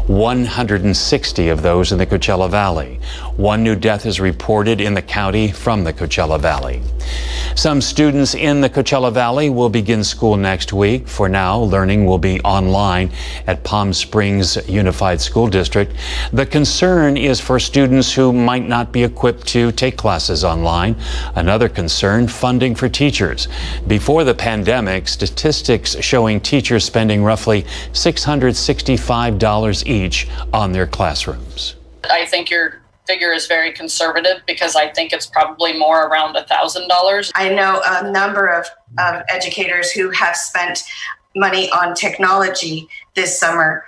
160 of those in the Coachella Valley. One new death is reported in the county from the Coachella Valley. Some students in the Coachella Valley will begin school next week. For now, learning will be online at Palm Springs Unified School District. The concern is for students who might not be equipped to take classes online. Another concern, funding for teachers. Before the pandemic, statistics showing teachers spending roughly $665 each on their classrooms. I think your figure is very conservative because I think it's probably more around $1,000. I know a number of educators who have spent money on technology this summer,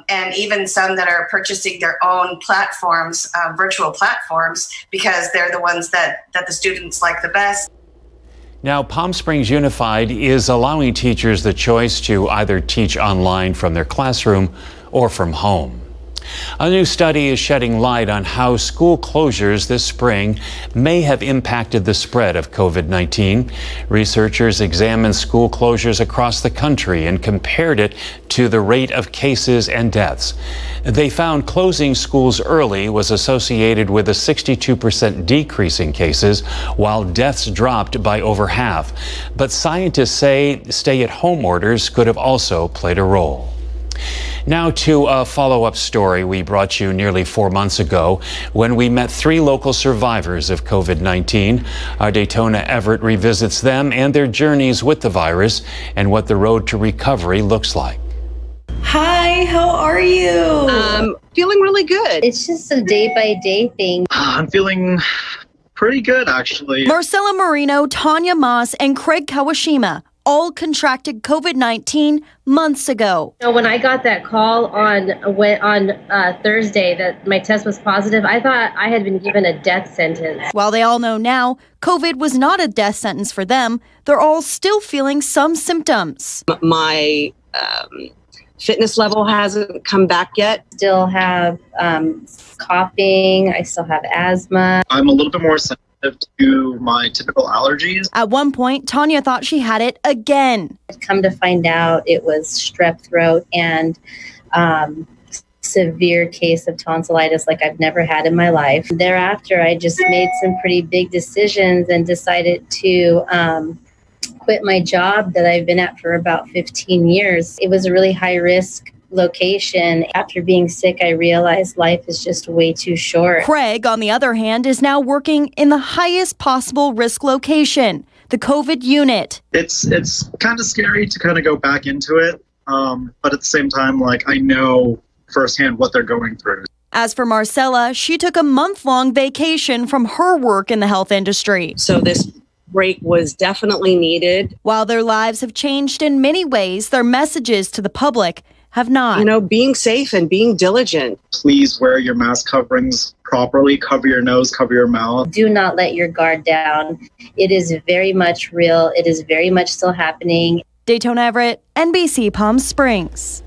and even some that are purchasing their own platforms, virtual platforms, because they're the ones that the students like the best. Now, Palm Springs Unified is allowing teachers the choice to either teach online from their classroom or from home. A new study is shedding light on how school closures this spring may have impacted the spread of COVID-19. Researchers examined school closures across the country and compared it to the rate of cases and deaths. They found closing schools early was associated with a 62% decrease in cases, while deaths dropped by over half. But scientists say stay-at-home orders could have also played a role. Now to a follow-up story we brought you nearly 4 months ago when we met 3 local survivors of COVID-19. Our Daytona Everett revisits them and their journeys with the virus and what the road to recovery looks like. Hi, how are you? Feeling really good. It's just a day-by-day thing. I'm feeling pretty good, actually. Marcella Marino, Tanya Moss, and Craig Kawashima all contracted COVID-19 months ago. When I got that call on Thursday that my test was positive, I thought I had been given a death sentence. While they all know now, COVID was not a death sentence for them, they're all still feeling some symptoms. My fitness level hasn't come back yet. Still have coughing. I still have asthma. I'm a little bit more sensitive to my typical allergies. At one point, Tanya thought she had it again. Come to find out, it was strep throat and severe case of tonsillitis like I've never had in my life. Thereafter, I just made some pretty big decisions and decided to quit my job that I've been at for about 15 years. It was a really high risk location. After being sick, I realized life is just way too short. Craig, on the other hand, is now working in the highest possible risk location, the COVID unit. It's kind of scary to kind of go back into it, but at the same time, like, I know firsthand what they're going through. As for Marcella, she took a month-long vacation from her work in the health industry. So this break was definitely needed. While their lives have changed in many ways, their messages to the public have not. You know, being safe and being diligent. Please wear your mask coverings properly, cover your nose, cover your mouth. Do not let your guard down. It is very much real. It is very much still happening. Daytona Everett, NBC Palm Springs.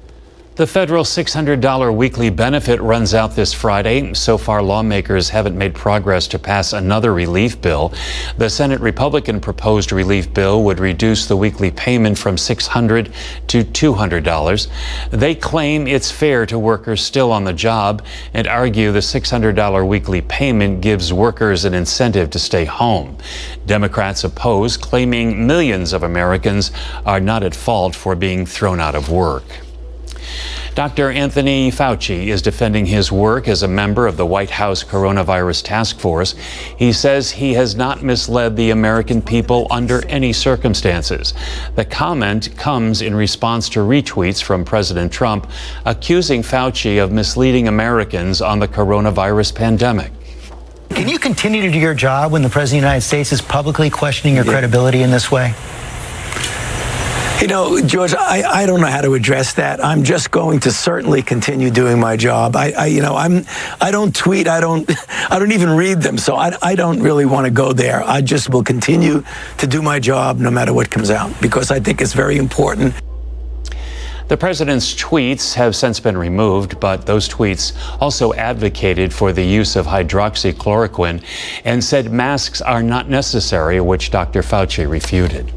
The federal $600 weekly benefit runs out this Friday. So far, lawmakers haven't made progress to pass another relief bill. The Senate Republican proposed relief bill would reduce the weekly payment from $600 to $200. They claim it's fair to workers still on the job and argue the $600 weekly payment gives workers an incentive to stay home. Democrats oppose, claiming millions of Americans are not at fault for being thrown out of work. Dr. Anthony Fauci is defending his work as a member of the White House Coronavirus Task Force. He says he has not misled the American people under any circumstances. The comment comes in response to retweets from President Trump accusing Fauci of misleading Americans on the coronavirus pandemic. Can you continue to do your job when the President of the United States is publicly questioning your credibility in this way? You know, George, I don't know how to address that. I'm just going to certainly continue doing my job. I don't tweet. I don't even read them. So I don't really want to go there. I just will continue to do my job no matter what comes out, because I think it's very important. The president's tweets have since been removed, but those tweets also advocated for the use of hydroxychloroquine and said masks are not necessary, which Dr. Fauci refuted.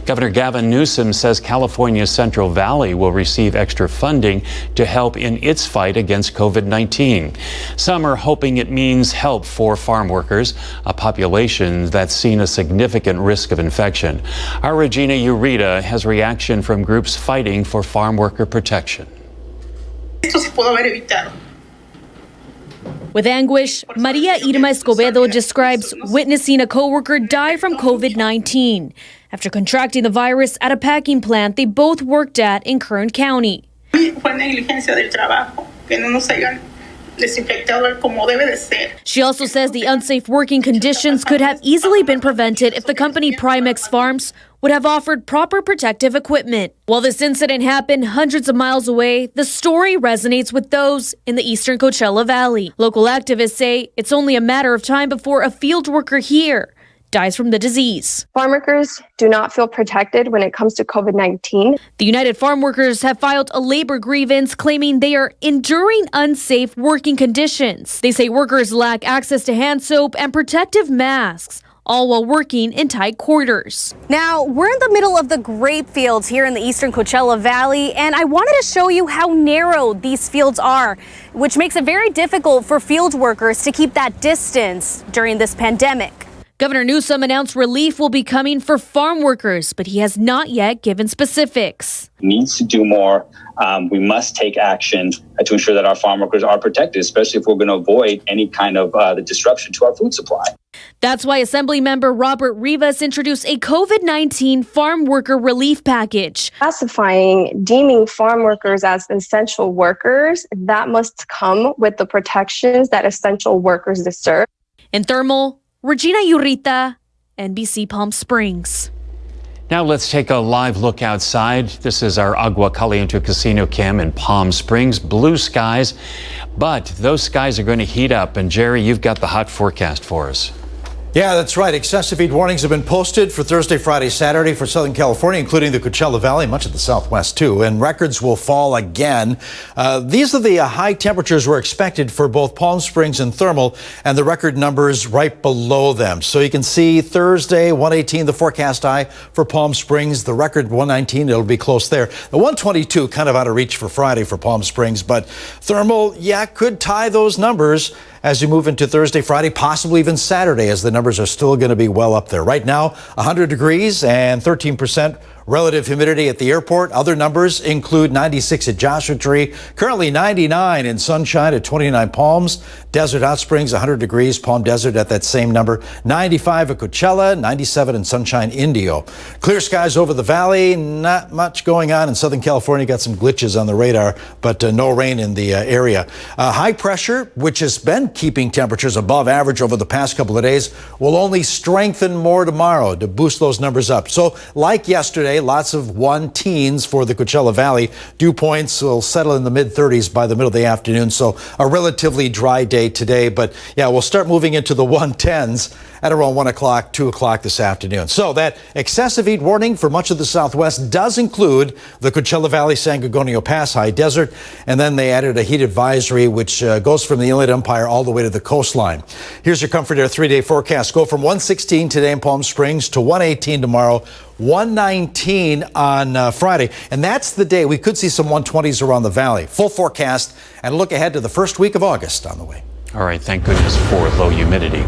Governor Gavin Newsom says California's Central Valley will receive extra funding to help in its fight against COVID-19. Some are hoping it means help for farm workers, a population that's seen a significant risk of infection. Our Regina Urita has reaction from groups fighting for farm worker protection. With anguish, Maria Irma Escobedo describes witnessing a coworker die from COVID-19 after contracting the virus at a packing plant they both worked at in Kern County. She also says the unsafe working conditions could have easily been prevented if the company Primex Farms would have offered proper protective equipment. While this incident happened hundreds of miles away, the story resonates with those in the eastern Coachella Valley. Local activists say it's only a matter of time before a field worker here dies from the disease. Farm workers do not feel protected when it comes to COVID-19. The United Farm Workers have filed a labor grievance claiming they are enduring unsafe working conditions. They say workers lack access to hand soap and protective masks, all while working in tight quarters. Now, we're in the middle of the grape fields here in the eastern Coachella Valley, and I wanted to show you how narrow these fields are, which makes it very difficult for field workers to keep that distance during this pandemic. Governor Newsom announced relief will be coming for farm workers, but he has not yet given specifics. Needs to do more. We must take action to ensure that our farm workers are protected, especially if we're going to avoid any kind of the disruption to our food supply. That's why Assemblymember Robert Rivas introduced a COVID-19 farm worker relief package. Deeming farm workers as essential workers, that must come with the protections that essential workers deserve. In Thermal, Regina Urita, NBC Palm Springs. Now let's take a live look outside. This is our Agua Caliente Casino Cam in Palm Springs. Blue skies, but those skies are going to heat up. And Jerry, you've got the hot forecast for us. Yeah, that's right. Excessive heat warnings have been posted for Thursday, Friday, Saturday for Southern California, including the Coachella Valley, much of the Southwest too, and records will fall again. These are the high temperatures were expected for both Palm Springs and Thermal, and the record numbers right below them. So you can see Thursday, 118, the forecast high for Palm Springs, the record 119, it'll be close there. The 122 kind of out of reach for Friday for Palm Springs, but Thermal, yeah, could tie those numbers as you move into Thursday, Friday, possibly even Saturday, as the numbers are still going to be well up there. Right now, 100 degrees and 13% relative humidity at the airport. Other numbers include 96 at Joshua Tree, currently 99 in Sunshine at 29 Palms, Desert Hot Springs, 100 degrees, Palm Desert at that same number, 95 at Coachella, 97 in Sunshine, Indio. Clear skies over the valley, not much going on in Southern California, got some glitches on the radar, but no rain in the area. High pressure, which has been keeping temperatures above average over the past couple of days, will only strengthen more tomorrow to boost those numbers up. So like yesterday, lots of 1-teens for the Coachella Valley. Dew points will settle in the mid-30s by the middle of the afternoon, so a relatively dry day today. But yeah, we'll start moving into the 110s at around 1 o'clock, 2 o'clock this afternoon. So that excessive heat warning for much of the Southwest does include the Coachella Valley, San Gorgonio Pass, High Desert, and then they added a heat advisory, which goes from the Inland Empire all the way to the coastline. Here's your Comfort Air 3-day forecast. Go from 116 today in Palm Springs to 118 tomorrow, 119 on Friday. And that's the day we could see some 120s around the valley. Full forecast and look ahead to the first week of August on the way. All right, thank goodness for low humidity.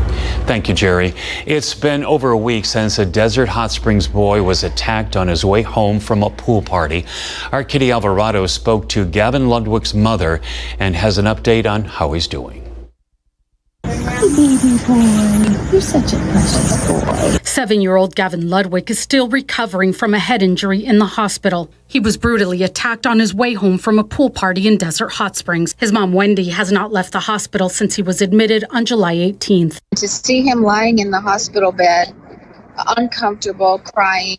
Thank you, Jerry. It's been over a week since a Desert Hot Springs boy was attacked on his way home from a pool party. Our Kitty Alvarado spoke to Gavin Ludwig's mother and has an update on how he's doing. Baby boy, you're such a precious boy. 7-year-old Gavin Ludwig is still recovering from a head injury in the hospital. He was brutally attacked on his way home from a pool party in Desert Hot Springs. His mom, Wendy, has not left the hospital since he was admitted on July 18th. To see him lying in the hospital bed, uncomfortable, crying,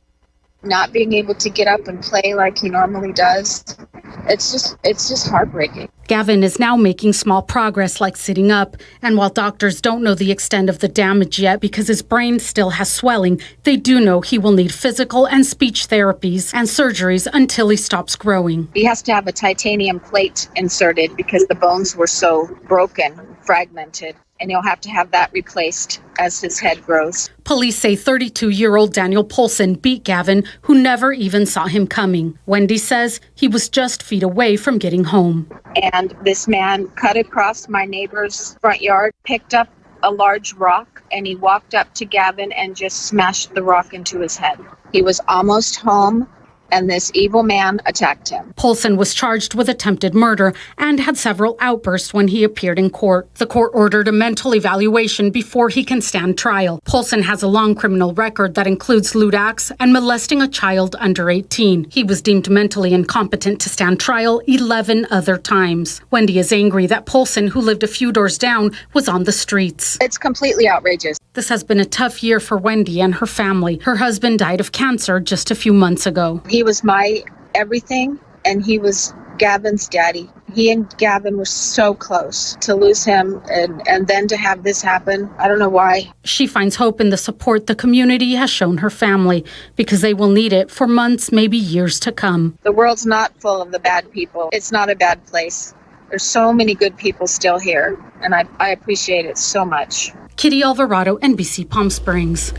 not being able to get up and play like he normally does, it's just heartbreaking. Gavin is now making small progress, like sitting up. And while doctors don't know the extent of the damage yet because his brain still has swelling, they do know he will need physical and speech therapies and surgeries until he stops growing. He has to have a titanium plate inserted because the bones were so broken, fragmented. and he'll have to have that replaced as his head grows. Police say 32-year-old Daniel Polson beat Gavin, who never even saw him coming. Wendy says he was just feet away from getting home. And this man cut across my neighbor's front yard, picked up a large rock, and he walked up to Gavin and just smashed the rock into his head. He was almost home, and this evil man attacked him. Polson was charged with attempted murder and had several outbursts when he appeared in court. The court ordered a mental evaluation before he can stand trial. Polson has a long criminal record that includes lewd acts and molesting a child under 18. He was deemed mentally incompetent to stand trial 11 other times. Wendy is angry that Polson, who lived a few doors down, was on the streets. It's completely outrageous. This has been a tough year for Wendy and her family. Her husband died of cancer just a few months ago. He was my everything, and he was Gavin's daddy. He and Gavin were so close. To lose him and then to have this happen, I don't know why. She finds hope in the support the community has shown her family, because they will need it for months, maybe years to come. The world's not full of the bad people. It's not a bad place. There's so many good people still here, and I appreciate it so much. Kitty Alvarado, NBC Palm Springs.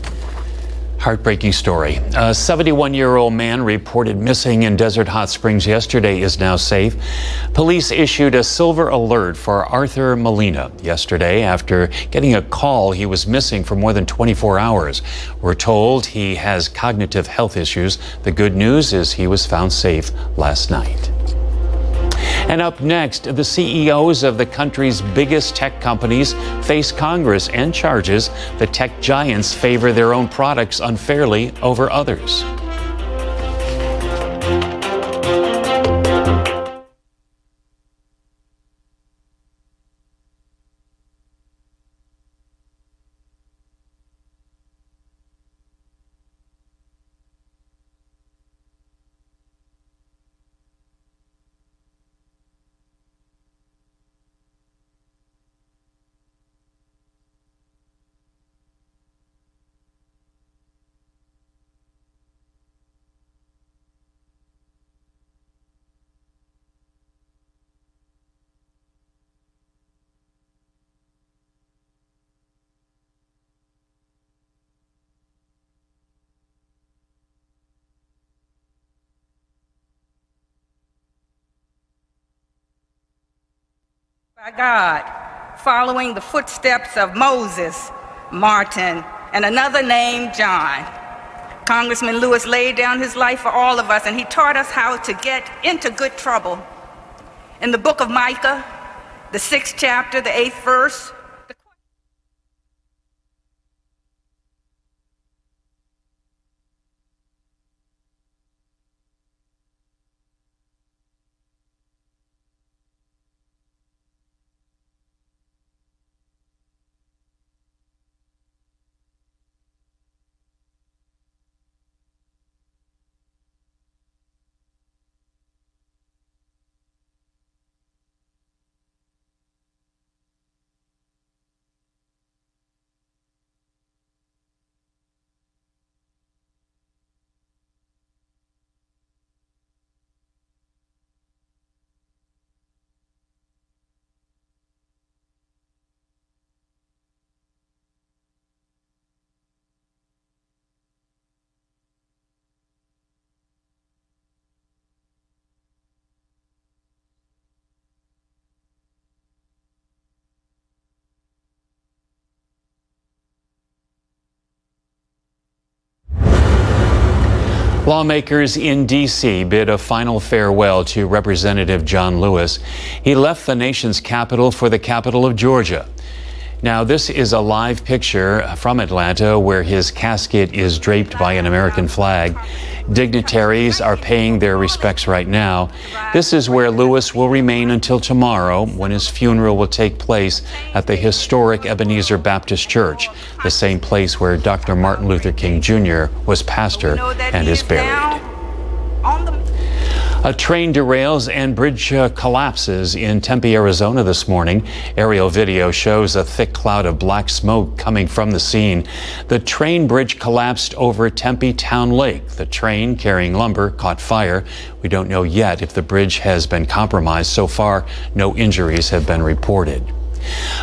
Heartbreaking story. A 71-year-old man reported missing in Desert Hot Springs yesterday is now safe. Police issued a silver alert for Arthur Molina yesterday after getting a call he was missing for more than 24 hours. We're told he has cognitive health issues. The good news is he was found safe last night. And up next, the CEOs of the country's biggest tech companies face Congress and charges the tech giants favor their own products unfairly over others. By God, following the footsteps of Moses, Martin, and another named John. Congressman Lewis laid down his life for all of us, and he taught us how to get into good trouble. In the book of Micah, the 6th chapter, the 8th verse, Lawmakers in D.C. bid a final farewell to Representative John Lewis. He left the nation's capital for the capital of Georgia. Now, this is a live picture from Atlanta where his casket is draped by an American flag. Dignitaries are paying their respects right now. This is where Lewis will remain until tomorrow, when his funeral will take place at the historic Ebenezer Baptist Church, the same place where Dr. Martin Luther King Jr. was pastor and is buried. A train derails and bridge collapses in Tempe, Arizona this morning. Aerial video shows a thick cloud of black smoke coming from the scene. The train bridge collapsed over Tempe Town Lake. The train carrying lumber caught fire. We don't know yet if the bridge has been compromised. So far, no injuries have been reported.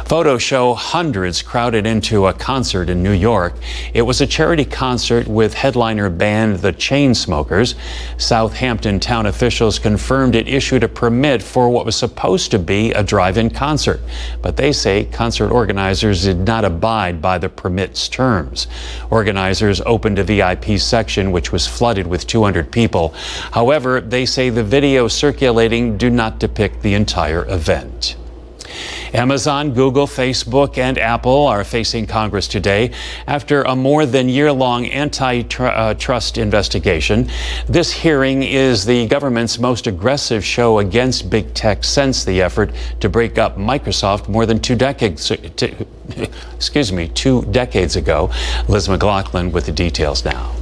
Photos show hundreds crowded into a concert in New York. It was a charity concert with headliner band The Chainsmokers. Southampton town officials confirmed it issued a permit for what was supposed to be a drive-in concert, but they say concert organizers did not abide by the permit's terms. Organizers opened a VIP section which was flooded with 200 people. However, they say the videos circulating do not depict the entire event. Amazon, Google, Facebook, and Apple are facing Congress today after a more than year-long antitrust investigation. This hearing is the government's most aggressive show against big tech since the effort to break up Microsoft more than 2 decades ago. Liz McLaughlin with the details now.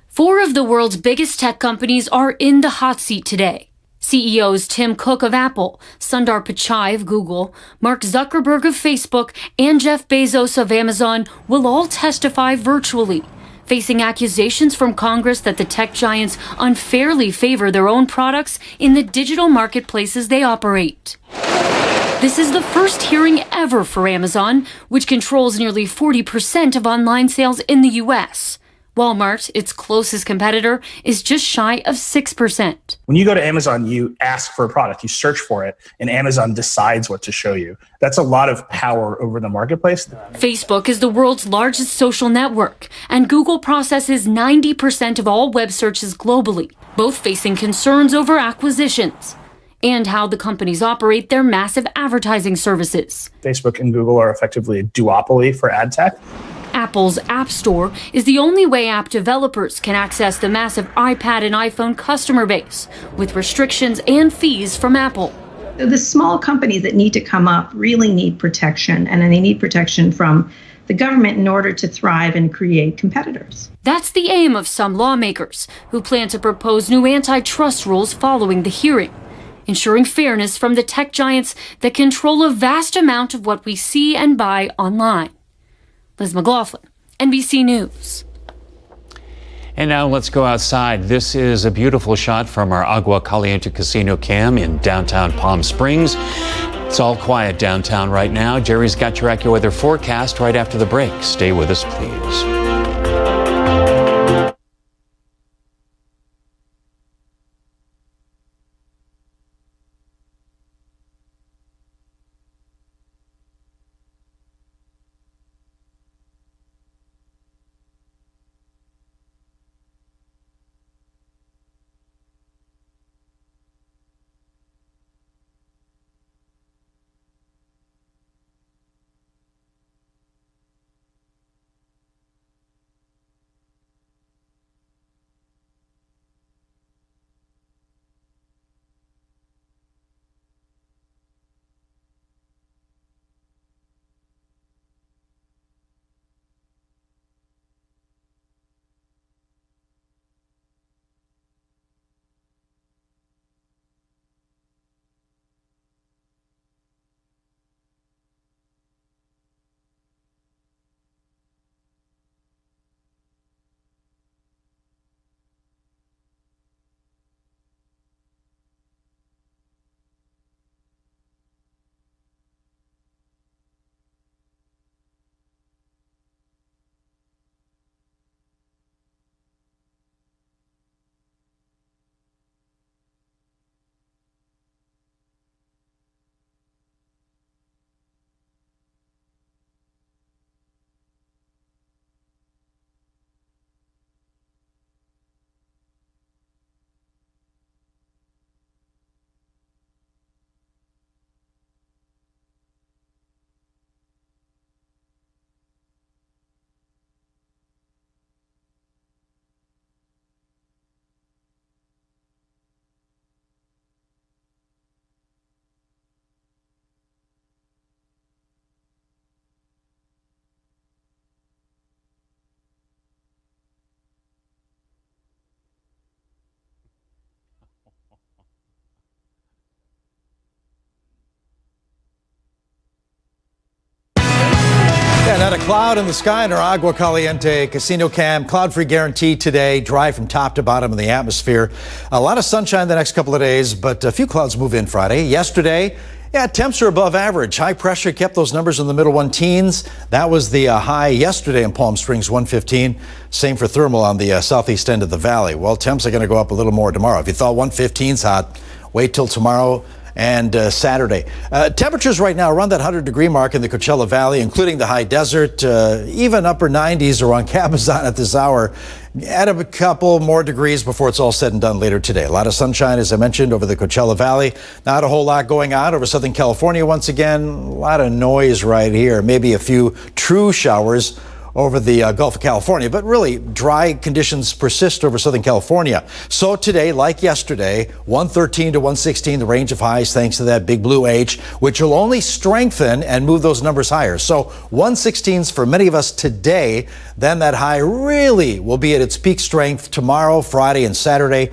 4 of the world's biggest tech companies are in the hot seat today. CEOs Tim Cook of Apple, Sundar Pichai of Google, Mark Zuckerberg of Facebook, and Jeff Bezos of Amazon will all testify virtually, facing accusations from Congress that the tech giants unfairly favor their own products in the digital marketplaces they operate. This is the first hearing ever for Amazon, which controls nearly 40% of online sales in the U.S. Walmart, its closest competitor, is just shy of 6%. When you go to Amazon, you ask for a product, you search for it, and Amazon decides what to show you. That's a lot of power over the marketplace. Facebook is the world's largest social network, and Google processes 90% of all web searches globally, both facing concerns over acquisitions and how the companies operate their massive advertising services. Facebook and Google are effectively a duopoly for ad tech. Apple's App Store is the only way app developers can access the massive iPad and iPhone customer base, with restrictions and fees from Apple. The small companies that need to come up really need protection, and they need protection from the government in order to thrive and create competitors. That's the aim of some lawmakers, who plan to propose new antitrust rules following the hearing, ensuring fairness from the tech giants that control a vast amount of what we see and buy online. Liz McLaughlin, NBC News. And now let's go outside. This is a beautiful shot from our Agua Caliente Casino cam in downtown Palm Springs. It's all quiet downtown right now. Jerry's got your AccuWeather forecast right after the break. Stay with us, please. Not a cloud in the sky in our Agua Caliente Casino Cam. Cloud-free guarantee today. Dry from top to bottom in the atmosphere. A lot of sunshine the next couple of days, but a few clouds move in Friday. Yesterday, temps are above average. High pressure kept those numbers in the middle 110s. That was the high yesterday in Palm Springs, 115. Same for thermal on the southeast end of the valley. Well, temps are going to go up a little more tomorrow. If you thought 115's hot, wait till tomorrow and Saturday. Temperatures right now around that 100-degree mark in the Coachella Valley, including the high desert, even upper 90s around Cabazon at this hour. Add a couple more degrees before it's all said and done later today. A lot of sunshine, as I mentioned, over the Coachella Valley. Not a whole lot going on over Southern California once again. A lot of noise right here. Maybe a few true showers over the Gulf of California, but really dry conditions persist over Southern California. So today, like yesterday, 113 to 116, the range of highs, thanks to that big blue H, which will only strengthen and move those numbers higher. So 116s for many of us today, then that high really will be at its peak strength tomorrow, Friday, and Saturday.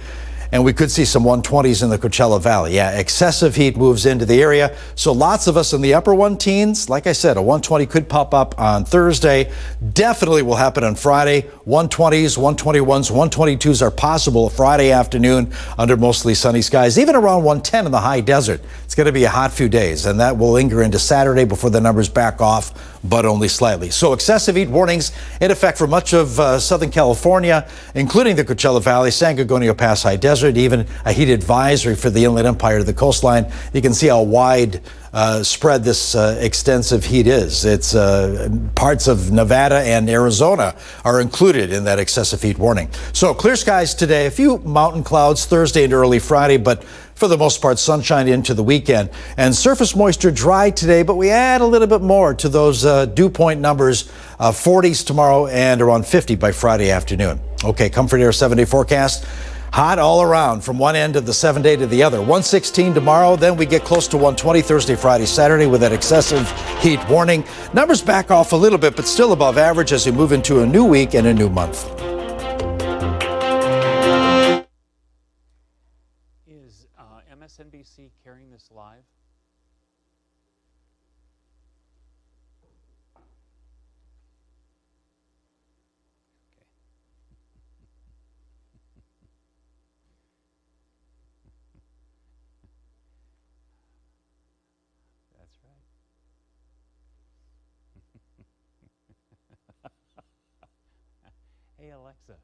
And we could see some 120s in the Coachella Valley. Yeah, excessive heat moves into the area. So lots of us in the upper 110s. Like I said, a 120 could pop up on Thursday. Definitely will happen on Friday. 120s, 121s, 122s are possible Friday afternoon under mostly sunny skies, even around 110 in the high desert. It's going to be a hot few days, and that will linger into Saturday before the numbers back off, but only slightly. So excessive heat warnings in effect for much of Southern California, including the Coachella Valley, San Gorgonio Pass high desert, even a heat advisory for the Inland Empire to the coastline. You can see how wide spread this extensive heat is. It's parts of Nevada and Arizona are included in that excessive heat warning. So clear skies today, a few mountain clouds Thursday and early Friday, but for the most part, sunshine into the weekend. And surface moisture dry today, but we add a little bit more to those dew point numbers, 40s tomorrow and around 50 by Friday afternoon. Okay, Comfort Air 7-day forecast. Hot all around from one end of the 7-day to the other. 116 tomorrow, then we get close to 120 Thursday, Friday, Saturday with that excessive heat warning. Numbers back off a little bit, but still above average as we move into a new week and a new month. Is MSNBC carrying this live? That's right. Hey, Alexa.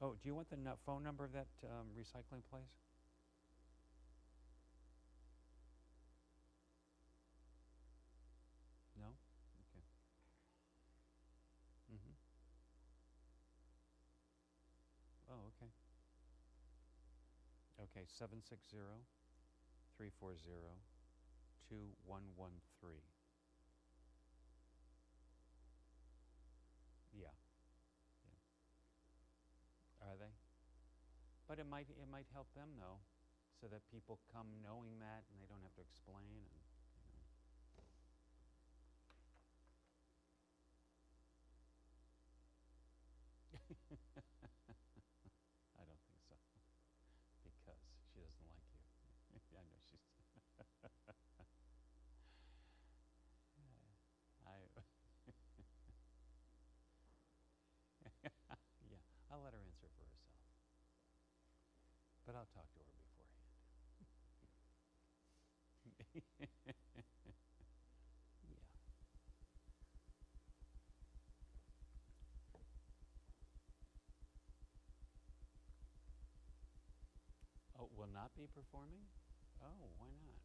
Oh, do you want the phone number of that recycling place? No? Okay. Mm-hmm. Oh, okay. Okay, 760-340-2113. Yeah. Are they? But it might help them though, so that people come knowing that and they don't have to explain. And, I don't think so, because she doesn't like you. I know she's. Yeah, I'll let her answer for herself. But I'll talk to her beforehand. Yeah. Oh, will not be performing? Oh, why not?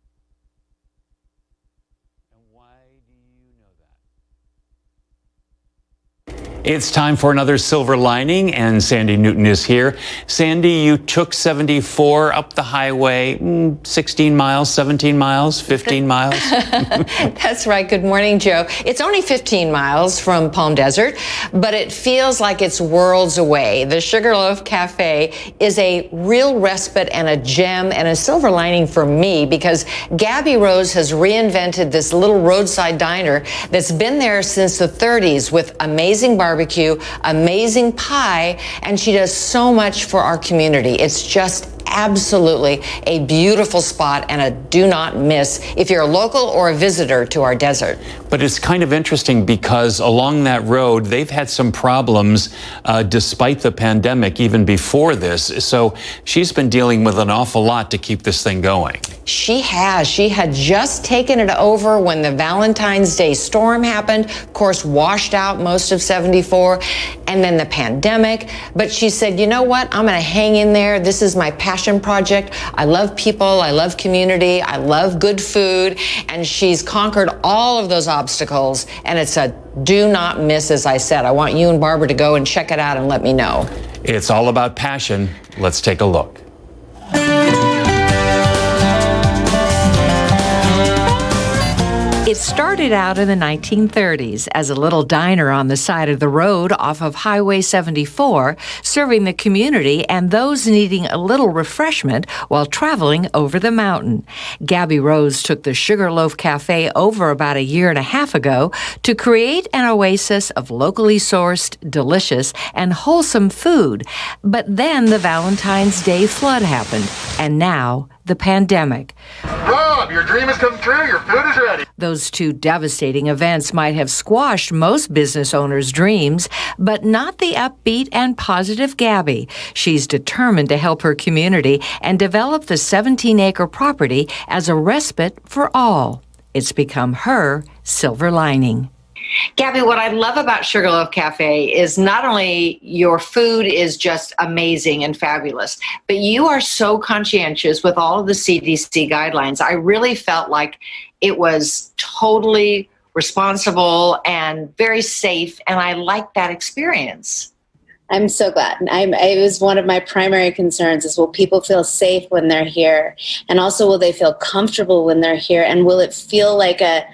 And why do you know that? It's time for another silver lining, and Sandy Newton is here. Sandy, you took 74 up the highway, 16 miles, 17 miles, 15 miles? That's right. Good morning, Joe. It's only 15 miles from Palm Desert, but it feels like it's worlds away. The Sugarloaf Cafe is a real respite and a gem and a silver lining for me, because Gabby Rose has reinvented this little roadside diner that's been there since the 30s with amazing barbecue, amazing pie, and she does so much for our community. It's just absolutely a beautiful spot and a do not miss if you're a local or a visitor to our desert. But it's kind of interesting because along that road, they've had some problems despite the pandemic, even before this. So she's been dealing with an awful lot to keep this thing going. She has. She had just taken it over when the Valentine's Day storm happened, of course, washed out most of 74, and then the pandemic. But she said, you know what? I'm going to hang in there. This is my passion project. I love people. I love community. I love good food. And she's conquered all of those obstacles. And it's a do not miss, as I said. I want you and Barbara to go and check it out and let me know. It's all about passion. Let's take a look. It started out in the 1930s as a little diner on the side of the road off of Highway 74, serving the community and those needing a little refreshment while traveling over the mountain. Gabby Rose took the Sugarloaf Cafe over about a year and a half ago to create an oasis of locally sourced, delicious, and wholesome food. But then the Valentine's Day flood happened, and now the pandemic. Rob, your dream has come true. Your food is ready. Those two devastating events might have squashed most business owners' dreams, but not the upbeat and positive Gabby. She's determined to help her community and develop the 17-acre property as a respite for all. It's become her silver lining. Gabby, what I love about Sugarloaf Cafe is not only your food is just amazing and fabulous, but you are so conscientious with all of the CDC guidelines. I really felt like it was totally responsible and very safe, and I liked that experience. I'm so glad. It was one of my primary concerns is, will people feel safe when they're here? And also, will they feel comfortable when they're here? And will it feel like a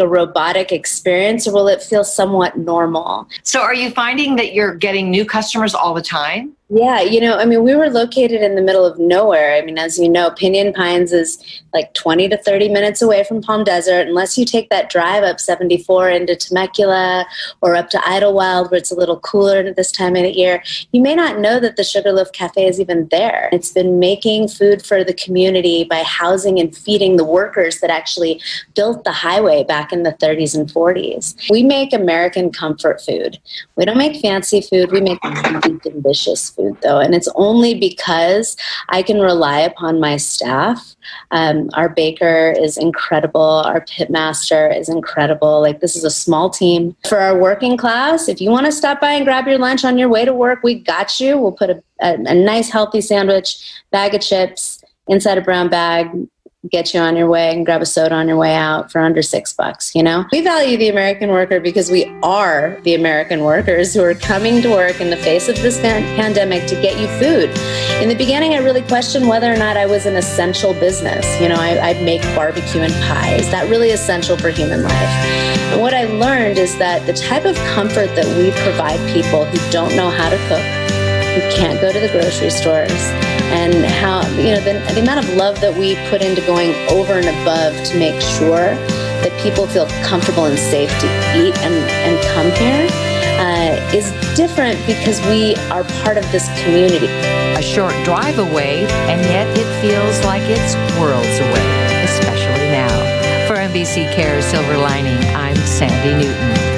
robotic experience, or will it feel somewhat normal? So are you finding that you're getting new customers all the time? Yeah, we were located in the middle of nowhere. As you know, Pinyon Pines is like 20 to 30 minutes away from Palm Desert. Unless you take that drive up 74 into Temecula or up to Idlewild, where it's a little cooler at this time of the year, you may not know that the Sugarloaf Cafe is even there. It's been making food for the community by housing and feeding the workers that actually built the highway back in the 30s and 40s. We make American comfort food. We don't make fancy food. We make really delicious food, though, and it's only because I can rely upon my staff. Our baker is incredible. Our pitmaster is incredible. This is a small team. For our working class, if you want to stop by and grab your lunch on your way to work, we got you. We'll put a nice healthy sandwich, bag of chips inside a brown bag, get you on your way, and grab a soda on your way out for under $6. We value the American worker because we are the American workers who are coming to work in the face of this pandemic to get you food. In the beginning, I really questioned whether or not I was an essential business. I'd make barbecue and pie. Is that really essential for human life? And what I learned is that the type of comfort that we provide people who don't know how to cook, who can't go to the grocery stores, and how, the amount of love that we put into going over and above to make sure that people feel comfortable and safe to eat and come here is different because we are part of this community. A short drive away, and yet it feels like it's worlds away, especially now. For NBC Cares Silver Lining, I'm Sandy Newton.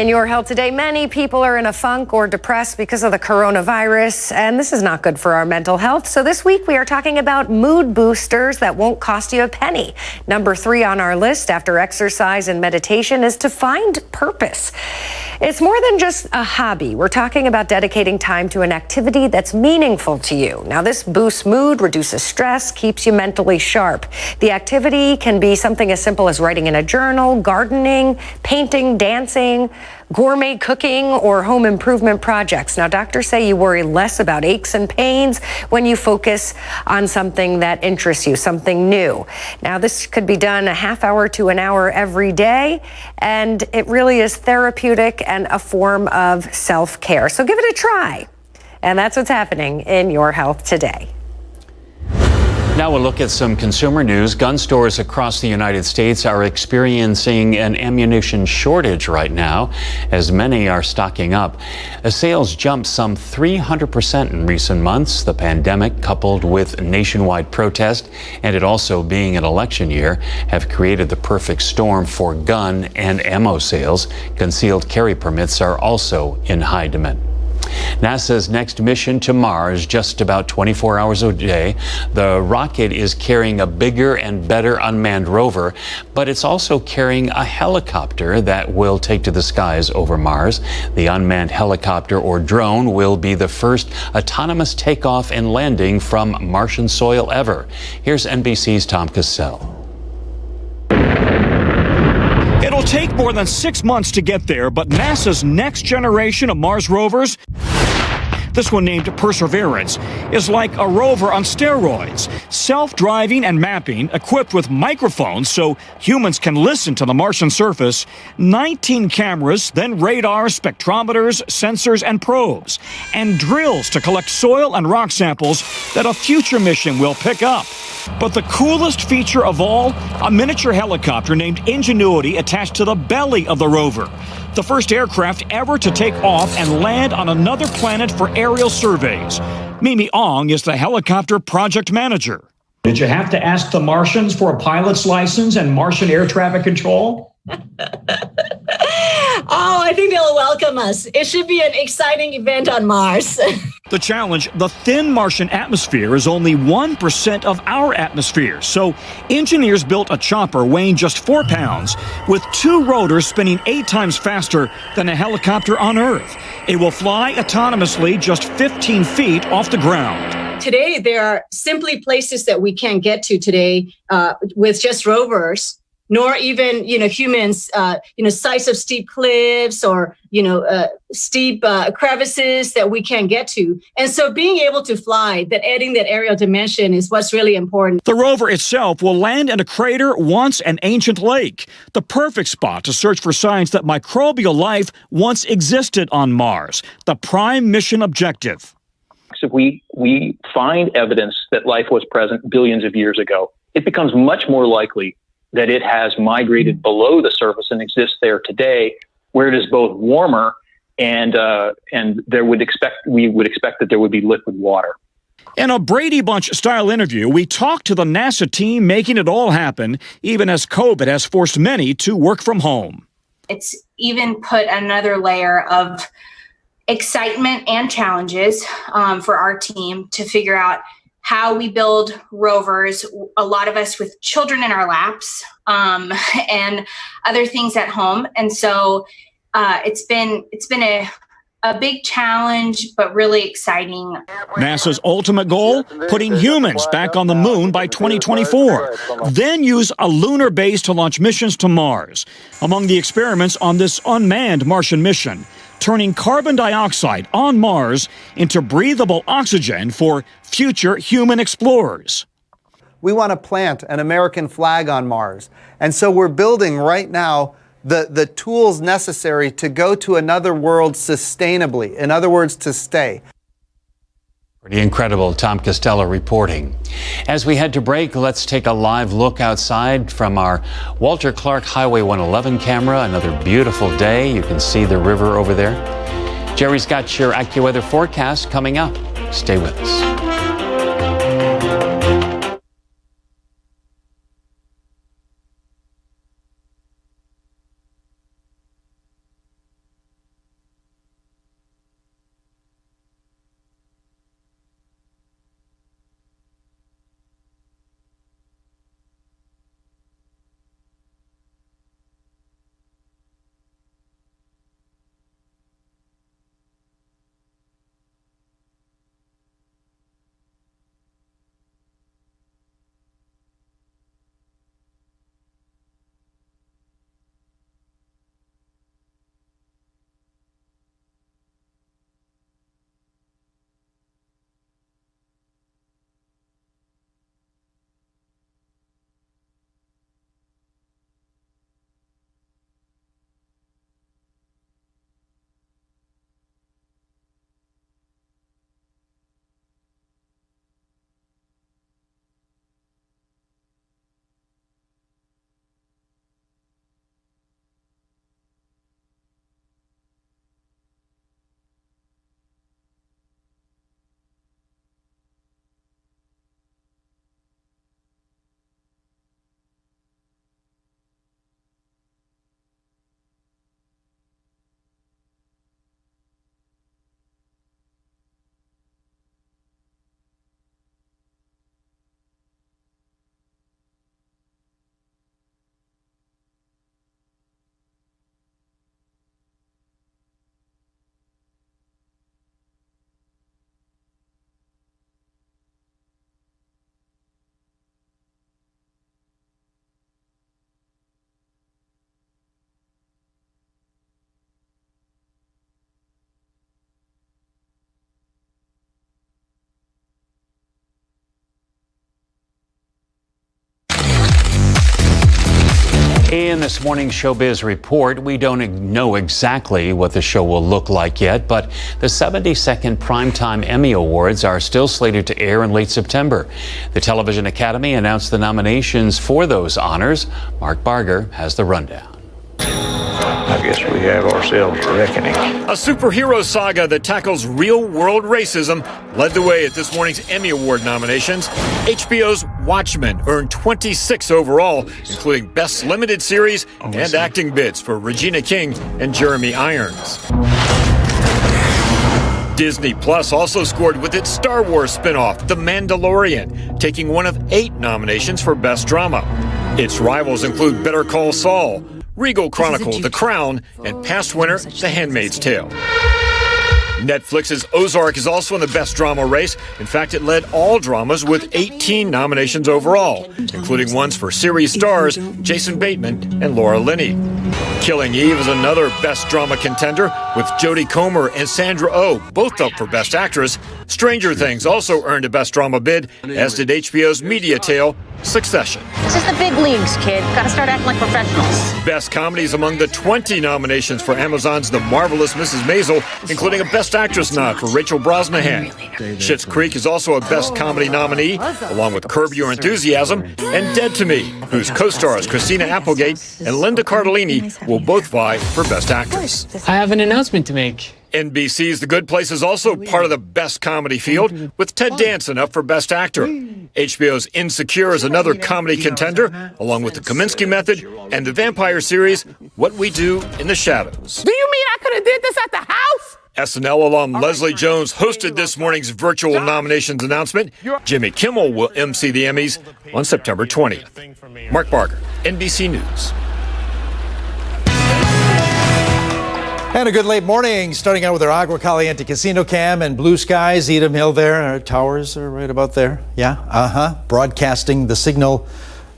In your health today, many people are in a funk or depressed because of the coronavirus, and this is not good for our mental health. So this week we are talking about mood boosters that won't cost you a penny. Number 3 on our list after exercise and meditation is to find purpose. It's more than just a hobby. We're talking about dedicating time to an activity that's meaningful to you. Now, this boosts mood, reduces stress, keeps you mentally sharp. The activity can be something as simple as writing in a journal, gardening, painting, dancing, gourmet cooking, or home improvement projects. Now, doctors say you worry less about aches and pains when you focus on something that interests you, something new. Now, this could be done a half hour to an hour every day, and it really is therapeutic and a form of self-care. So give it a try. And that's what's happening in your health today. Now we'll look at some consumer news. Gun stores across the United States are experiencing an ammunition shortage right now, as many are stocking up. As sales jumped some 300% in recent months. The pandemic, coupled with nationwide protest and it also being an election year, have created the perfect storm for gun and ammo sales. Concealed carry permits are also in high demand. NASA's next mission to Mars, just about 24 hours a day. The rocket is carrying a bigger and better unmanned rover, but it's also carrying a helicopter that will take to the skies over Mars. The unmanned helicopter or drone will be the first autonomous takeoff and landing from Martian soil ever. Here's NBC's Tom Cassell. It'll take more than 6 months to get there, but NASA's next generation of Mars rovers, this one named Perseverance, is like a rover on steroids, self-driving and mapping, equipped with microphones so humans can listen to the Martian surface, 19 cameras, then radar, spectrometers, sensors, and probes, and drills to collect soil and rock samples that a future mission will pick up. But the coolest feature of all, a miniature helicopter named Ingenuity attached to the belly of the rover. The first aircraft ever to take off and land on another planet for aerial surveys. Mimi Ong is the helicopter project manager. Did you have to ask the Martians for a pilot's license and Martian air traffic control? Oh, I think they'll welcome us. It should be an exciting event on Mars. The challenge, the thin Martian atmosphere is only 1% of our atmosphere. So engineers built a chopper weighing just 4 pounds with 2 rotors spinning 8 times faster than a helicopter on Earth. It will fly autonomously just 15 feet off the ground. Today, there are simply places that we can't get to today with just rovers, nor even, humans, sides of steep cliffs or, steep crevices that we can't get to. And so being able to fly, adding that aerial dimension is what's really important. The rover itself will land in a crater once an ancient lake, the perfect spot to search for signs that microbial life once existed on Mars, the prime mission objective. If we find evidence that life was present billions of years ago, it becomes much more likely that it has migrated below the surface and exists there today, where it is both warmer and we would expect that there would be liquid water. In a Brady Bunch-style interview, we talked to the NASA team making it all happen, even as COVID has forced many to work from home. It's even put another layer of excitement and challenges for our team to figure out how we build rovers, a lot of us with children in our laps and other things at home. And so it's been a big challenge, but really exciting. NASA's ultimate goal, putting humans back on the moon by 2024, then use a lunar base to launch missions to Mars. Among the experiments on this unmanned Martian mission, turning carbon dioxide on Mars into breathable oxygen for future human explorers. We want to plant an American flag on Mars. And so we're building right now the tools necessary to go to another world sustainably. In other words, to stay. Pretty incredible. Tom Costello reporting. As we head to break, let's take a live look outside from our Walter Clark Highway 111 camera. Another beautiful day. You can see the river over there. Jerry's got your AccuWeather forecast coming up. Stay with us. In this morning's Showbiz Report, we don't know exactly what the show will look like yet, but the 72nd Primetime Emmy Awards are still slated to air in late September. The Television Academy announced the nominations for those honors. Mark Barger has the rundown. I guess we have ourselves a reckoning. A superhero saga that tackles real-world racism led the way at this morning's Emmy Award nominations. HBO's Watchmen earned 26 overall, including Best Limited Series and acting bids for Regina King and Jeremy Irons. Disney Plus also scored with its Star Wars spin-off, The Mandalorian, taking one of 8 nominations for Best Drama. Its rivals include Better Call Saul, Regal Chronicle, The Crown, and past winner, The Handmaid's Tale. Netflix's Ozark is also in the Best Drama race. In fact, it led all dramas with 18 nominations overall, including ones for series stars Jason Bateman and Laura Linney. Killing Eve is another Best Drama contender, with Jodie Comer and Sandra Oh both up for Best Actress. Stranger Things also earned a Best Drama bid, as did HBO's media tale, Succession. This is the big leagues, kid. Gotta start acting like professionals. Best Comedies among the 20 nominations for Amazon's The Marvelous Mrs. Maisel, including a Best Actress nod for Rachel Brosnahan. Schitt's Creek is also a Best Comedy nominee, along with Curb Your Enthusiasm and Dead to Me, whose co-stars Christina Applegate and Linda Cardellini will both vie for Best Actress. I have an announcement to make. NBC's The Good Place is also part of the Best Comedy field, with Ted Danson up for Best Actor. HBO's Insecure is another comedy contender, along with The Kominsky Method and the vampire series What We Do in the Shadows. Do you mean I could have did this at the house? SNL alum Leslie Jones hosted this morning's virtual nominations announcement. Jimmy Kimmel will MC the Emmys on September 20th. Mark Barger, NBC News. And a good late morning, starting out with our Agua Caliente Casino Cam and blue skies, Edam Hill there. Our towers are right about there. Yeah, broadcasting the signal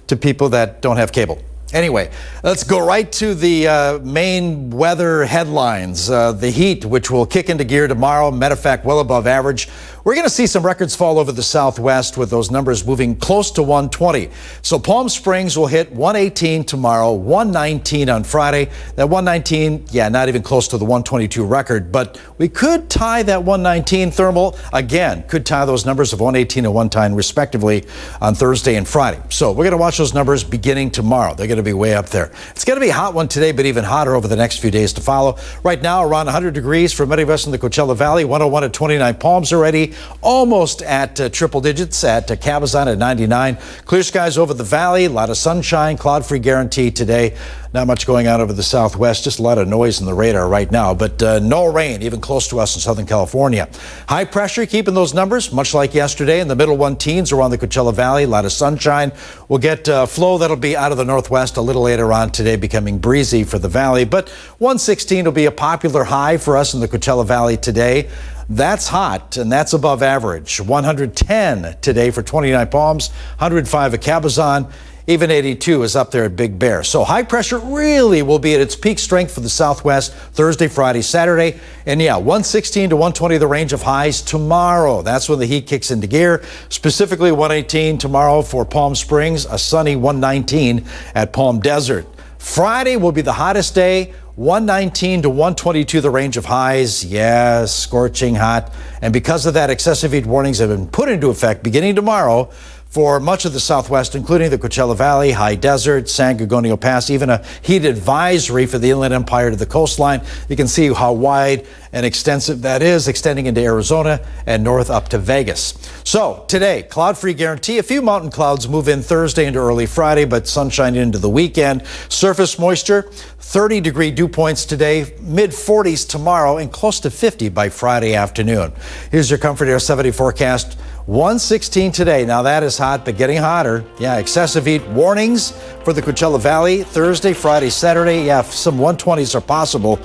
to people that don't have cable. Anyway, let's go right to the main weather headlines. The heat, which will kick into gear tomorrow, matter of fact, well above average. We're going to see some records fall over the southwest with those numbers moving close to 120. So Palm Springs will hit 118 tomorrow, 119 on Friday. That 119, not even close to the 122 record, but we could tie that 119 thermal again, could tie those numbers of 118 and 110 respectively on Thursday and Friday. So we're going to watch those numbers beginning tomorrow. They're going to be way up there. It's going to be a hot one today, but even hotter over the next few days to follow. Right now, around 100 degrees for many of us in the Coachella Valley, 101 at 29 Palms already. Almost at triple digits at Cabazon at 99. Clear skies over the valley, a lot of sunshine, cloud-free guarantee today. Not much going on over the southwest, just a lot of noise in the radar right now, but no rain, even close to us in Southern California. High pressure keeping those numbers, much like yesterday, in the middle 110s around the Coachella Valley, a lot of sunshine. We'll get flow that'll be out of the northwest a little later on today, becoming breezy for the valley, but 116 will be a popular high for us in the Coachella Valley today. That's hot, and that's above average. 110 today for 29 Palms, 105 at Cabazon, even 82 is up there at Big Bear. So high pressure really will be at its peak strength for the southwest Thursday, Friday, Saturday. And 116 to 120 the range of highs tomorrow. That's when the heat kicks into gear. Specifically 118 tomorrow for Palm Springs, a sunny 119 at Palm Desert. Friday will be the hottest day. 119 to 122 the range of highs. Yes, scorching hot. And because of that, excessive heat warnings have been put into effect beginning tomorrow for much of the southwest, including the Coachella Valley, High Desert, San Gorgonio Pass, even a heat advisory for the Inland Empire to the coastline. You can see how wide and extensive that is, extending into Arizona and north up to Vegas. So today, cloud-free guarantee. A few mountain clouds move in Thursday into early Friday, but sunshine into the weekend. Surface moisture, 30-degree dew points today, mid-40s tomorrow, and close to 50 by Friday afternoon. Here's your Comfort Air 70 forecast. 116 today. Now that is hot, but getting hotter. Excessive heat warnings for the Coachella Valley Thursday, Friday, Saturday. Some 120s are possible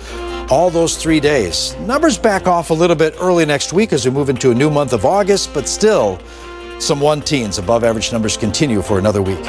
all those 3 days. Numbers back off a little bit early next week as we move into a new month of August, but still some 110s. Above average numbers continue for another week.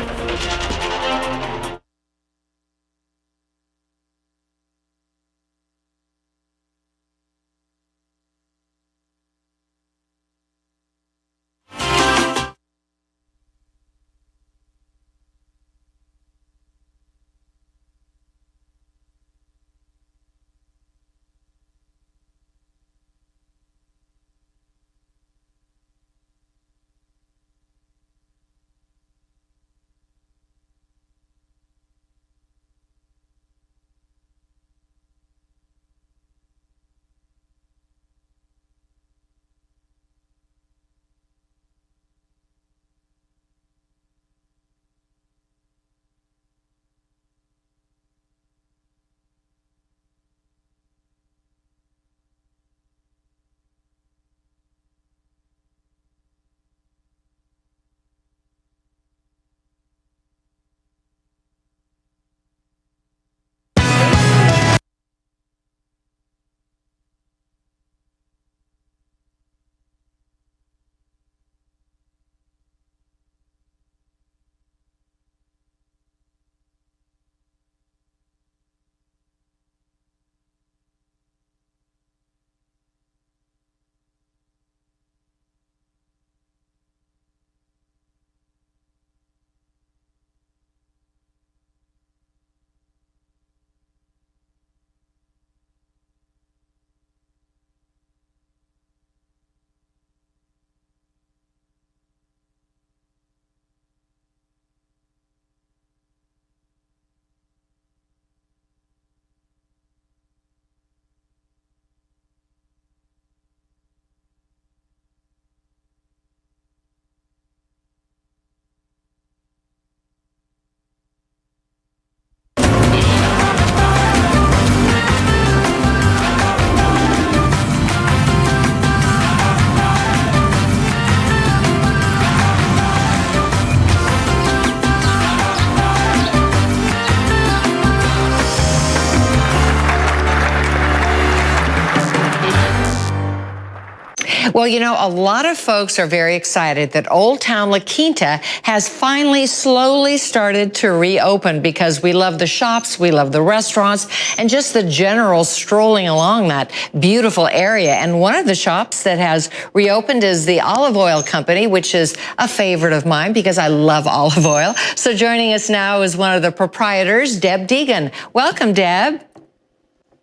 Well, you know, a lot of folks are very excited that Old Town La Quinta has finally slowly started to reopen, because we love the shops, we love the restaurants, and just the general strolling along that beautiful area. And one of the shops that has reopened is the Olive Oil Company, which is a favorite of mine because I love olive oil. So joining us now is one of the proprietors, Deb Deegan. Welcome, Deb.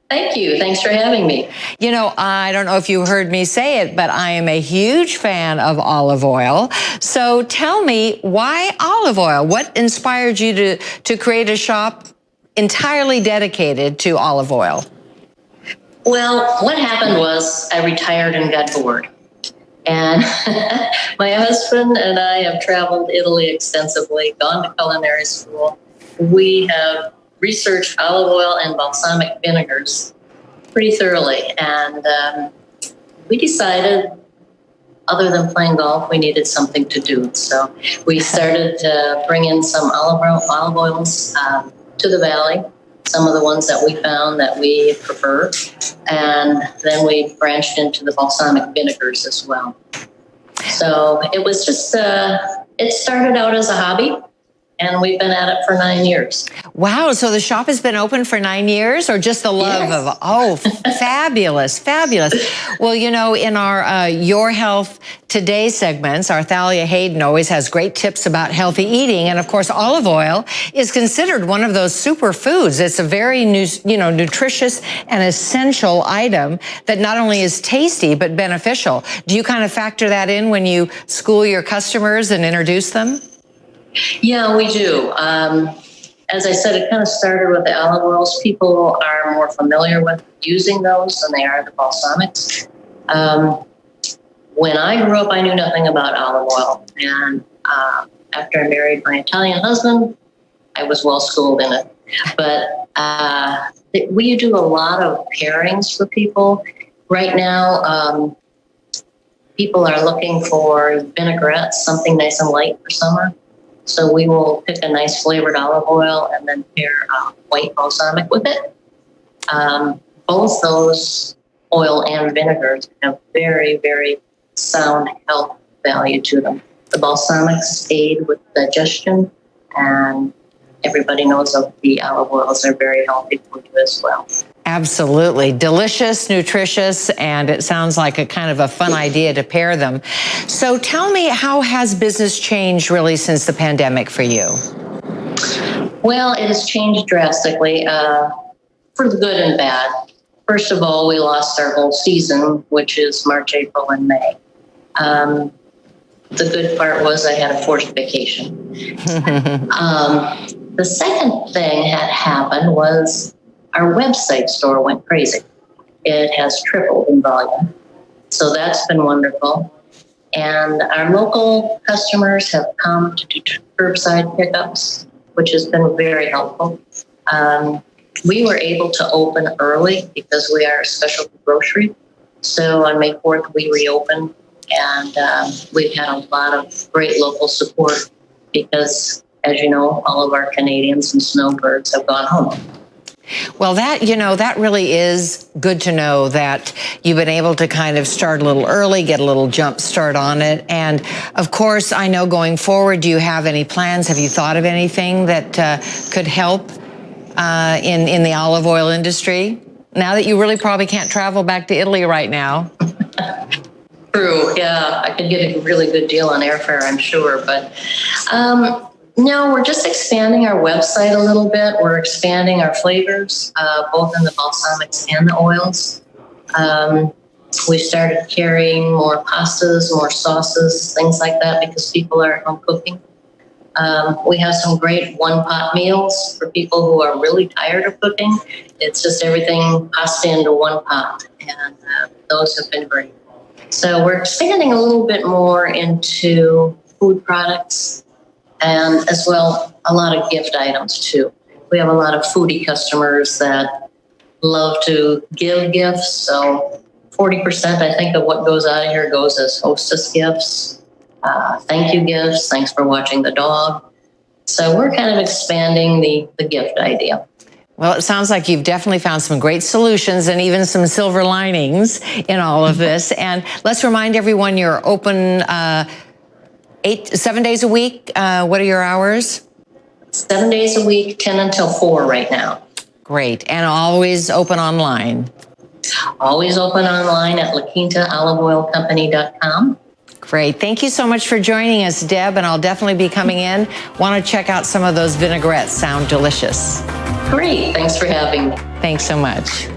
Thank you. Thanks for having me. You know, I don't know if you heard me say it, but I am a huge fan of olive oil. So tell me, why olive oil? What inspired you to create a shop entirely dedicated to olive oil? Well, what happened was I retired and got bored. And my husband and I have traveled Italy extensively, gone to culinary school. We have researched olive oil and balsamic vinegars pretty thoroughly. And we decided, other than playing golf, we needed something to do. So we started to bring in some olive oils to the valley, some of the ones that we found that we prefer. And then we branched into the balsamic vinegars as well. So it was just, it started out as a hobby, and we've been at it for 9 years. Wow, so the shop has been open for 9 years, or just the love of, oh, fabulous, fabulous. Well, you know, in our Your Health Today segments, our Thalia Hayden always has great tips about healthy eating. And of course, olive oil is considered one of those superfoods. It's a very, nutritious and essential item that not only is tasty, but beneficial. Do you kind of factor that in when you school your customers and introduce them? Yeah, we do. As I said, it kind of started with the olive oils. People are more familiar with using those than they are the balsamics. When I grew up, I knew nothing about olive oil. And after I married my Italian husband, I was well schooled in it. But we do a lot of pairings for people. Right now, people are looking for vinaigrettes, something nice and light for summer. So we will pick a nice flavored olive oil and then pair white balsamic with it. Both those oil and vinegars have very, very sound health value to them. The balsamics aid with digestion, and everybody knows that the olive oils are very healthy for you as well. Absolutely. Delicious, nutritious, and it sounds like a kind of a fun idea to pair them. So tell me, how has business changed really since the pandemic for you? Well, it has changed drastically for the good and bad. First of all, we lost our whole season, which is March, April, and May. The good part was I had a forced vacation. The second thing that happened was our website store went crazy. It has tripled in volume. So that's been wonderful. And our local customers have come to do curbside pickups, which has been very helpful. We were able to open early because we are a specialty grocery. So on May 4th, we reopened, and we've had a lot of great local support because, as you know, all of our Canadians and snowbirds have gone home. Well, that really is good to know that you've been able to kind of start a little early, get a little jump start on it. And of course, I know going forward, do you have any plans? Have you thought of anything that could help in the olive oil industry? Now that you really probably can't travel back to Italy right now. True, yeah. I could get a really good deal on airfare, I'm sure. But no, we're just expanding our website a little bit. We're expanding our flavors, both in the balsamics and the oils. We started carrying more pastas, more sauces, things like that, because people are at home cooking. We have some great one-pot meals for people who are really tired of cooking. It's just everything pasta into one pot, and those have been great. So we're expanding a little bit more into food products, and as well, a lot of gift items too. We have a lot of foodie customers that love to give gifts. So 40%, I think, of what goes out of here goes as hostess gifts, thank you gifts, thanks for watching the dog. So we're kind of expanding the gift idea. Well, it sounds like you've definitely found some great solutions and even some silver linings in all of this. And let's remind everyone you're open 7 days a week. What are your hours? 7 days a week, 10 until 4 right now. Great. And always open online. Always open online at laquintaoliveoilcompany.com. Great. Thank you so much for joining us, Deb, and I'll definitely be coming in. Want to check out some of those vinaigrettes. Sound delicious. Great. Thanks for having me. Thanks so much.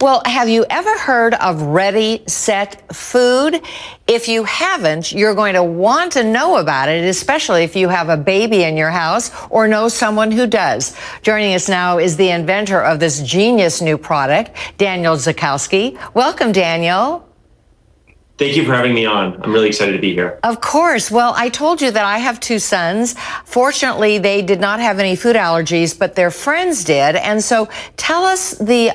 Well, have you ever heard of Ready, Set, Food? If you haven't, you're going to want to know about it, especially if you have a baby in your house or know someone who does. Joining us now is the inventor of this genius new product, Daniel Zakowski. Welcome, Daniel. Thank you for having me on. I'm really excited to be here. Of course. Well, I told you that I have two sons. Fortunately, they did not have any food allergies, but their friends did. And so tell us the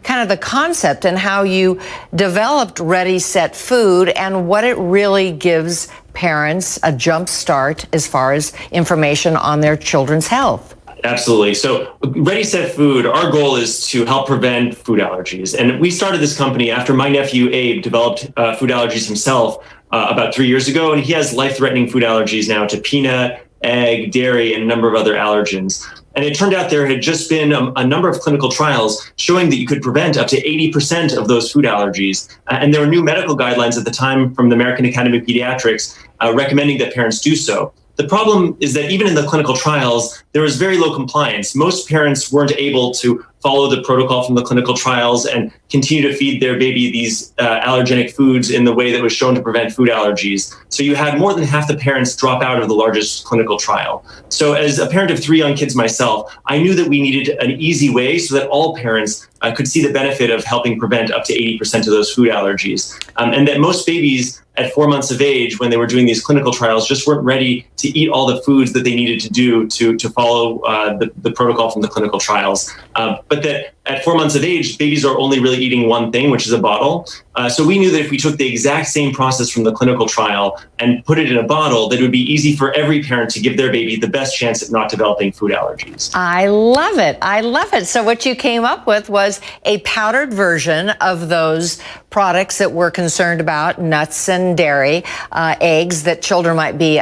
kind of the concept and how you developed Ready, Set, Food and what it really gives parents a jump start as far as information on their children's health. Absolutely. So Ready, Set, Food, our goal is to help prevent food allergies. And we started this company after my nephew, Abe, developed food allergies himself about 3 years ago. And he has life-threatening food allergies now to peanut, egg, dairy, and a number of other allergens. And it turned out there had just been a number of clinical trials showing that you could prevent up to 80% of those food allergies. And there were new medical guidelines at the time from the American Academy of Pediatrics recommending that parents do so. The problem is that even in the clinical trials, there was very low compliance. Most parents weren't able to follow the protocol from the clinical trials and continue to feed their baby these allergenic foods in the way that was shown to prevent food allergies. So you had more than half the parents drop out of the largest clinical trial. So as a parent of 3 young kids myself, I knew that we needed an easy way so that all parents could see the benefit of helping prevent up to 80% of those food allergies. And that most babies at 4 months of age, when they were doing these clinical trials, just weren't ready to eat all the foods that they needed to do to follow the protocol from the clinical trials. But that at 4 months of age, babies are only really eating one thing, which is a bottle. So we knew that if we took the exact same process from the clinical trial and put it in a bottle, that it would be easy for every parent to give their baby the best chance at not developing food allergies. I love it. I love it. So what you came up with was a powdered version of those products that we're concerned about, nuts and dairy, eggs that children might be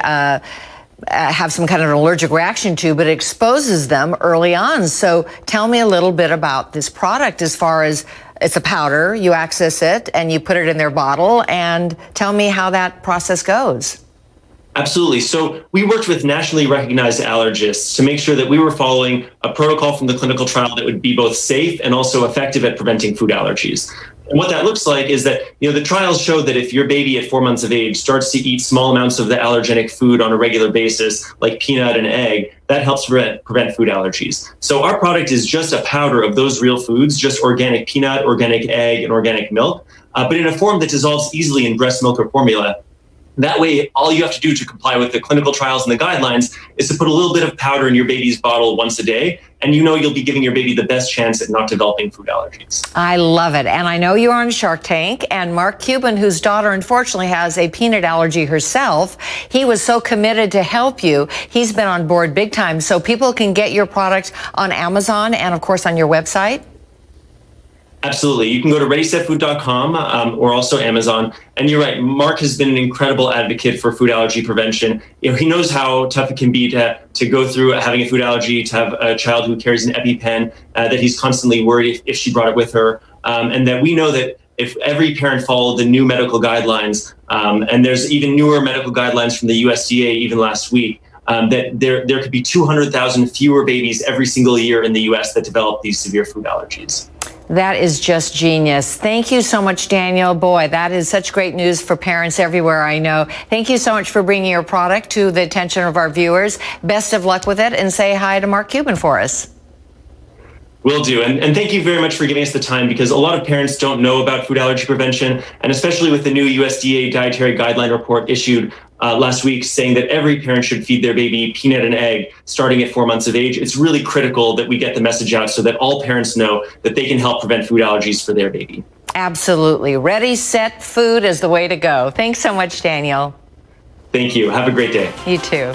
have some kind of an allergic reaction to, but it exposes them early on. So tell me a little bit about this product as far as it's a powder, you access it and you put it in their bottle, and tell me how that process goes. Absolutely. So we worked with nationally recognized allergists to make sure that we were following a protocol from the clinical trial that would be both safe and also effective at preventing food allergies. And what that looks like is that, the trials show that if your baby at 4 months of age starts to eat small amounts of the allergenic food on a regular basis, like peanut and egg, that helps prevent food allergies. So our product is just a powder of those real foods, just organic peanut, organic egg, and organic milk, but in a form that dissolves easily in breast milk or formula. That way, all you have to do to comply with the clinical trials and the guidelines is to put a little bit of powder in your baby's bottle once a day, and you'll be giving your baby the best chance at not developing food allergies. I love it. And I know you're on Shark Tank, and Mark Cuban, whose daughter unfortunately has a peanut allergy herself, he was so committed to help you. He's been on board big time. So people can get your product on Amazon and, of course, on your website? Absolutely. You can go to ReadySetFood.com or also Amazon. And you're right, Mark has been an incredible advocate for food allergy prevention. He knows how tough it can be to go through having a food allergy, to have a child who carries an EpiPen, that he's constantly worried if she brought it with her. And that we know that if every parent followed the new medical guidelines, and there's even newer medical guidelines from the USDA even last week, that there could be 200,000 fewer babies every single year in the US that develop these severe food allergies. That is just genius. Thank you so much, Daniel. Boy, that is such great news for parents everywhere, I know. Thank you so much for bringing your product to the attention of our viewers. Best of luck with it, and say hi to Mark Cuban for us. Will do. And thank you very much for giving us the time, because a lot of parents don't know about food allergy prevention, and especially with the new USDA dietary guideline report issued last week saying that every parent should feed their baby peanut and egg starting at 4 months of age. It's really critical that we get the message out so that all parents know that they can help prevent food allergies for their baby. Absolutely. Ready, set, food is the way to go. Thanks so much, Daniel. Thank you. Have a great day. You too.